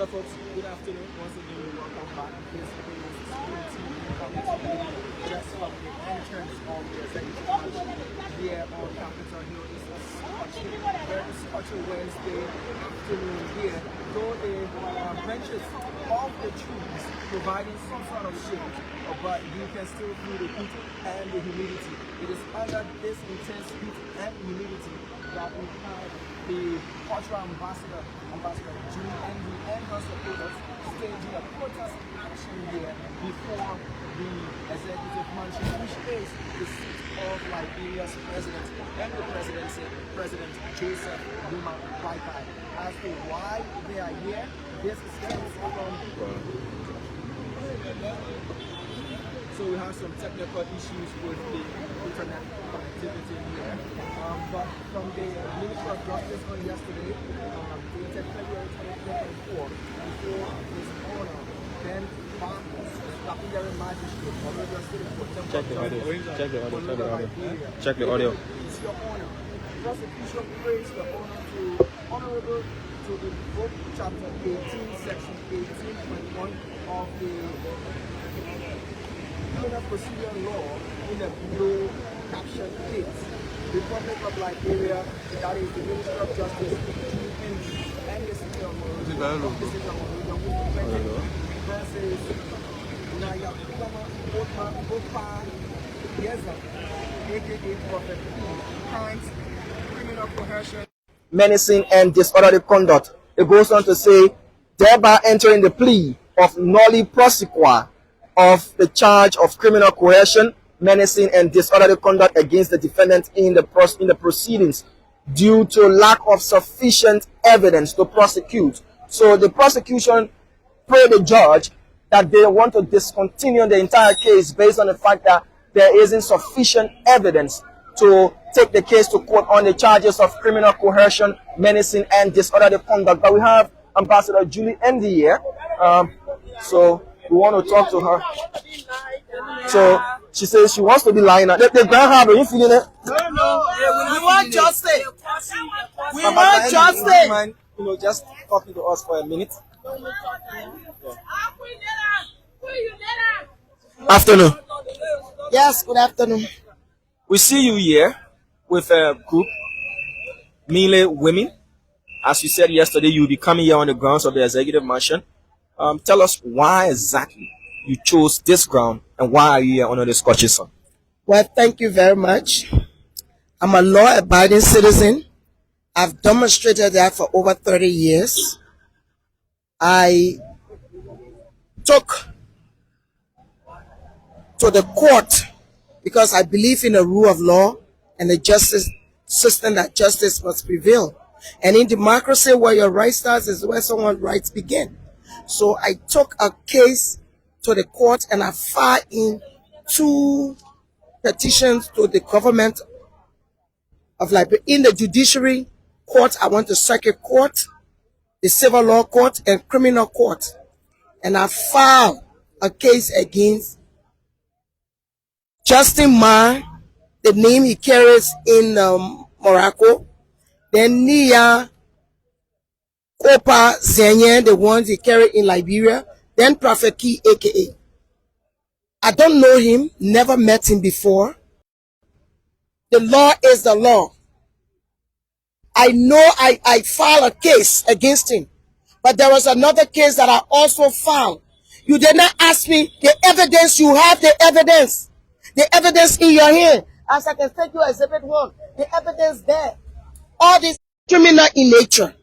Hello folks, good afternoon. Once again, welcome back. This is security committee just from the entrance of the executive mansion here on Capitol Hill. It's a very scotchy Wednesday afternoon here. Though the branches of the trees providing some sort of shade, but you can still feel the heat and the humidity. It is under this intense heat and humidity that we have the cultural ambassador Julie Endee and her supporters staging a protest action here before the executive mansion, which is the seat of Liberia's president and the presidency, President Joseph Luma Pai. As to why they are here, this is from. So we have some technical issues with the internet connectivity here. But from the Minister of Justice on yesterday, dated February 2024, before his honor, then Marcos, Lapidary Magistrate, Check the audio. It's your honor. Prosecution praised the honor to honorable to invoke chapter 18, section 18.1 of the criminal procedure law in the below caption case. The Republic of Liberia, that is the Minister of Justice, and the City of Monrovia, versus Naya Opa Yeza, aka Prophet P, crimes, criminal coercion, menacing and disorderly conduct. It goes on to say, thereby entering the plea of nolli prosequa of the charge of criminal coercion, menacing and disorderly conduct against the defendant in the proceedings due to lack of sufficient evidence to prosecute. So the prosecution prayed the judge that they want to discontinue the entire case based on the fact that there isn't sufficient evidence to take the case to court on the charges of criminal coercion, menacing and disorderly conduct. But we have Ambassador Julie Endee here. So we want to talk to her. So she says she wants to be lying. The ground have, are you feeling it? No, we want justice. We want justice. Mind, just talking to us for a minute. Afternoon. Yes, good afternoon. We see you here with a group, mainly women. As you said yesterday, you'll be coming here on the grounds of the executive mansion. Tell us why exactly you chose this ground and why are you here under the Scottish sun? Well, thank you very much. I'm a law-abiding citizen. I've demonstrated that for over 30 years. I took to the court because I believe in the rule of law and the justice system, that justice must prevail. And in democracy, where your right starts is where someone's rights begin. So I took a case to the court and I filed in 2 petitions to the government of Liberia. In the judiciary court, I went to circuit court, the civil law court, and criminal court. And I filed a case against Justin Ma, the name he carries in Morocco, then Nia Kopa Zenye, the ones he carried in Liberia, then Prophet Key, aka. I don't know him, never met him before. The law is the law. I know I filed a case against him, but there was another case that I also filed. You did not ask me the evidence. You have the evidence. The evidence in your hand. As I can take you exhibit 1, the evidence there. All this criminal in nature.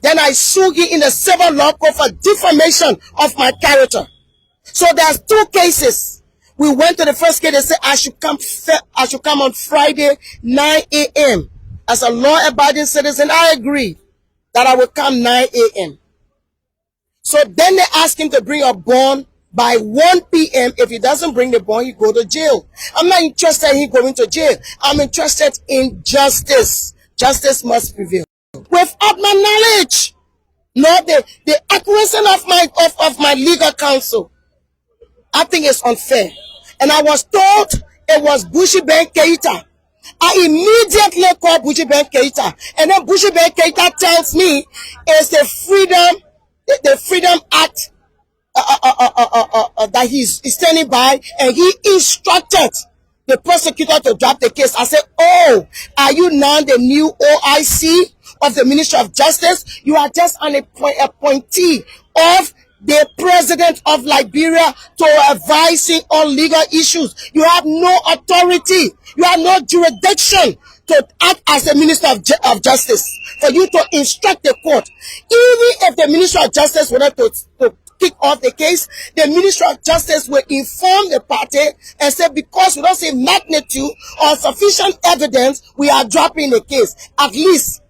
Then I sued you in the civil law court for defamation of my character. So there's 2 cases. We went to the first case. They said I should come on Friday 9 a.m. As a law-abiding citizen, I agreed that I would come 9 a.m. So then they asked him to bring a bond by 1 p.m. If he doesn't bring the bond, he go to jail. I'm not interested in him going to jail. I'm interested in justice. Justice must prevail. Without my knowledge, not the accuracy of my legal counsel, I think it's unfair. And I was told it was Bushi Ben Keita. I immediately called Bushi Ben Keita, and then Bushi Ben Keita tells me it's the freedom the Freedom Act that he's standing by, and he instructed the prosecutor to drop the case. I said, oh, are you now the new OIC of the Ministry of Justice? You are just an appointee of the president of Liberia to advising on legal issues. You have no authority. You have no jurisdiction to act as the Minister of Justice, for you to instruct the court. Even if the Minister of Justice wanted to kick off the case, the Minister of Justice will inform the party and say, because we don't see magnitude or sufficient evidence, we are dropping the case. At least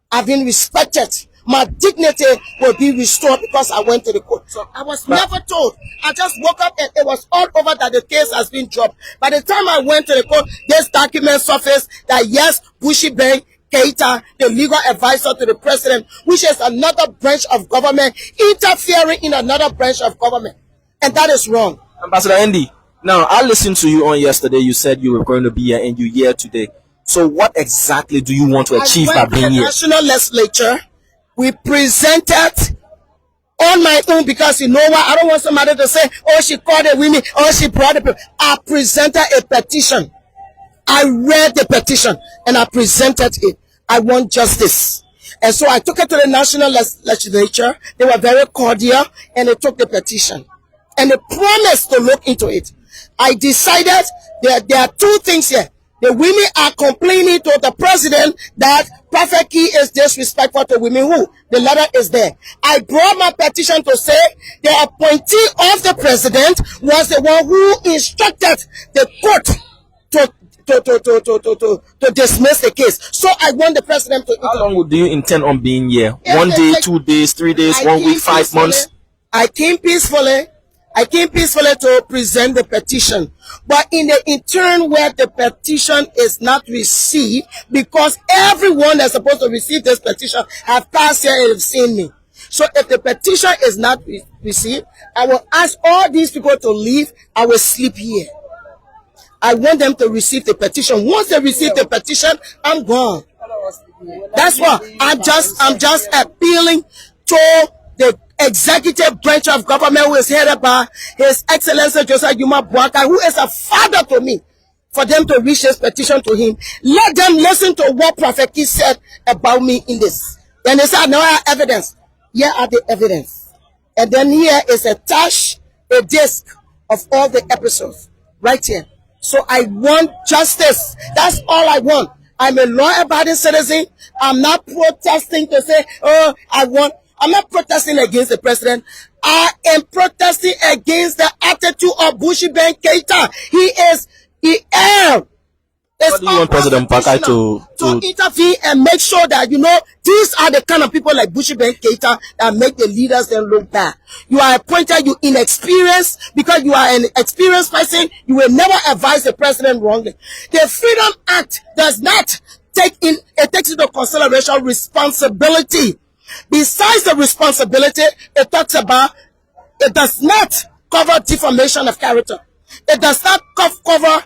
I've been respected. My dignity will be restored because I went to the court. So I was never told. I just woke up and it was all over that the case has been dropped. By the time I went to the court, this document surfaced that yes, Bushy Bank Keita, the legal advisor to the president, which is another branch of government, interfering in another branch of government. And that is wrong. Ambassador Endee, now I listened to you on yesterday. You said you were going to be here and you're here today. So what exactly do you want to achieve by being here? National legislature, we presented on my own, because you know what, I don't want somebody to say, oh, she called the women, oh, she brought the people. I presented a petition. I read the petition and I presented it. I want justice. And so I took it to the national legislature. They were very cordial and they took the petition. And they promised to look into it. I decided there are two things here. The women are complaining to the president that Prophet Key is disrespectful to women. Who? The letter is there. I brought my petition to say the appointee of the president was the one who instructed the court to dismiss the case. So I want the president to... How long do you intend on being here? 1 day, 2 days, 3 days, 1 week, 5 months? I came peacefully to present the petition. But in the intern where the petition is not received, because everyone that's supposed to receive this petition have passed here and have seen me. So if the petition is not received, I will ask all these people to leave. I will sleep here. I want them to receive the petition. Once they receive the petition, I'm gone. That's why I'm just appealing to the executive branch of government, who is headed by His Excellency Joseph Yuma Boakai, who is a father to me, for them to reach this petition to him. Let them listen to what Prophet Key said about me in this. Then they said, no, I have evidence. Here are the evidence. And then here is attached a disc of all the episodes right here. So I want justice. That's all I want. I'm a law-abiding citizen. I'm not protesting to say, oh, I'm not protesting against the president. I am protesting against the attitude of Bushy Bank Keita. What do you want President Boakai to intervene and make sure that, you know, these are the kind of people like Bushy Bank Keita that make the leaders then look bad. You are appointed, you inexperienced, because you are an experienced person, you will never advise the president wrongly. The Freedom Act does not takes into consideration responsibility. Besides the responsibility, it talks about, it does not cover defamation of character. It does not cover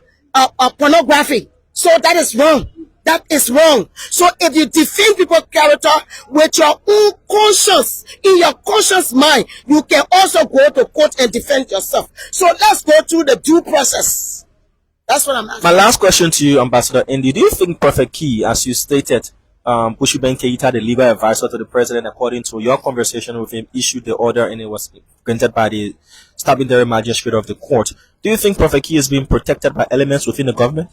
pornography. So that is wrong. That is wrong. So if you defame people's character with your own conscience, in your conscious mind, you can also go to court and defend yourself. So let's go through the due process. That's what I'm asking. My last question to you, Ambassador Endee, do you think Prophet Key, as you stated, Bushy Bank Keita, the legal advisor to the president, according to your conversation with him, issued the order and it was granted by the Statutory Magistrate of the court. Do you think Prophet Key is being protected by elements within the government?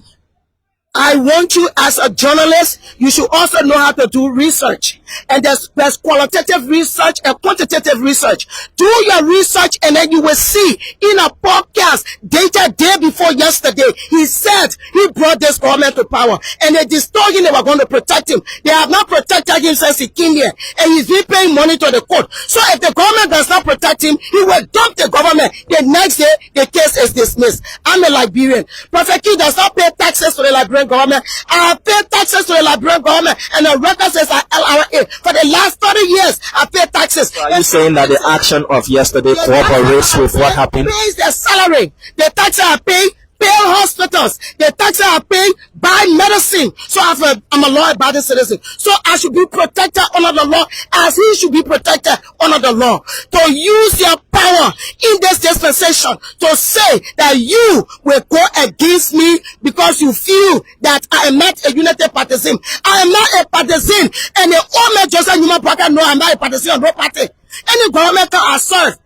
I want you, as a journalist, you should also know how to do research. And there's qualitative research and quantitative research. Do your research and then you will see in a podcast dated day before yesterday, he said he brought this government to power. And they told him they were going to protect him. They have not protected him since he came here. And he's been paying money to the court. So if the government does not protect him, he will dump the government. The next day, the case is dismissed. I'm a Liberian. Prophet Key does not pay taxes to the Liberian government. I have paid taxes to the Liberian government, and the record says I LRA. For the last 30 years, I paid taxes. So are you saying that the action of yesterday cooperates with what happened? Pays their salary. The taxes I pay failed hospitals. The taxes are paid by medicine. So I'm a law-abiding citizen. So I should be protected under the law as he should be protected under the law. To use your power in this dispensation to say that you will go against me because you feel that I am not a United Partisan. I am not a partisan. And the Ome Joseph Newman Parker, no, I'm not a partisan of no party. Any government I serve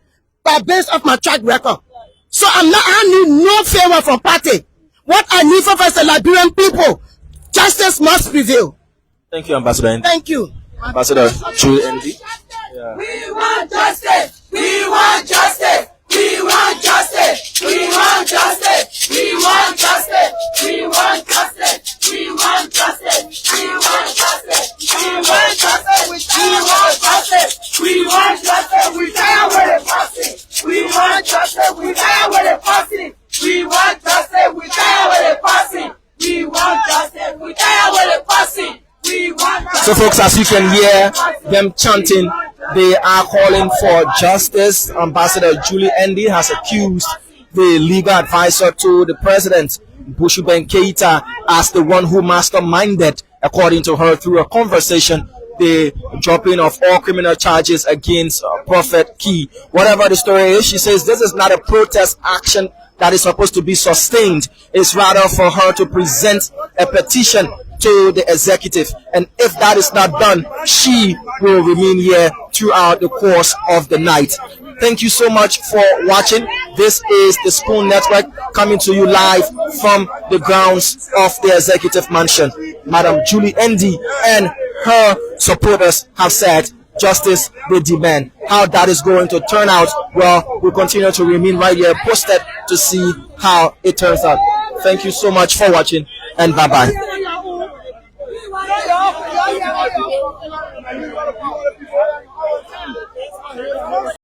by based off my track record. So I need no favor from party. What I need from the Liberian people, justice must prevail. Thank you, Ambassador Endee. Thank you. Ambassador Julie Endee. Yeah. We want justice. We want justice. We want justice. We want justice. We want justice. We want justice. We want justice. We want justice. We want justice. We want justice. We want justice. We tired with the passing. We want justice. We tired with the passing. We want justice. We tired with the passing. We want justice. We tired with the passing. We want justice. So, folks, as you can hear them chanting, they are calling for justice. Ambassador Julie Endee has accused the legal advisor to the president, Bushiben Keita, as the one who masterminded, according to her, through a conversation, the dropping of all criminal charges against Prophet Key. Whatever the story is, she says this is not a protest action that is supposed to be sustained. It's rather for her to present a petition to the executive, and if that is not done, she will remain here throughout the course of the night. Thank you so much for watching. This is the Spoon Network coming to you live from the grounds of the executive mansion. Madam Julie Endee and her supporters have said justice they demand. How that is going to turn out, well, we'll continue to remain right here posted to see how it turns out. Thank you so much for watching, and bye-bye.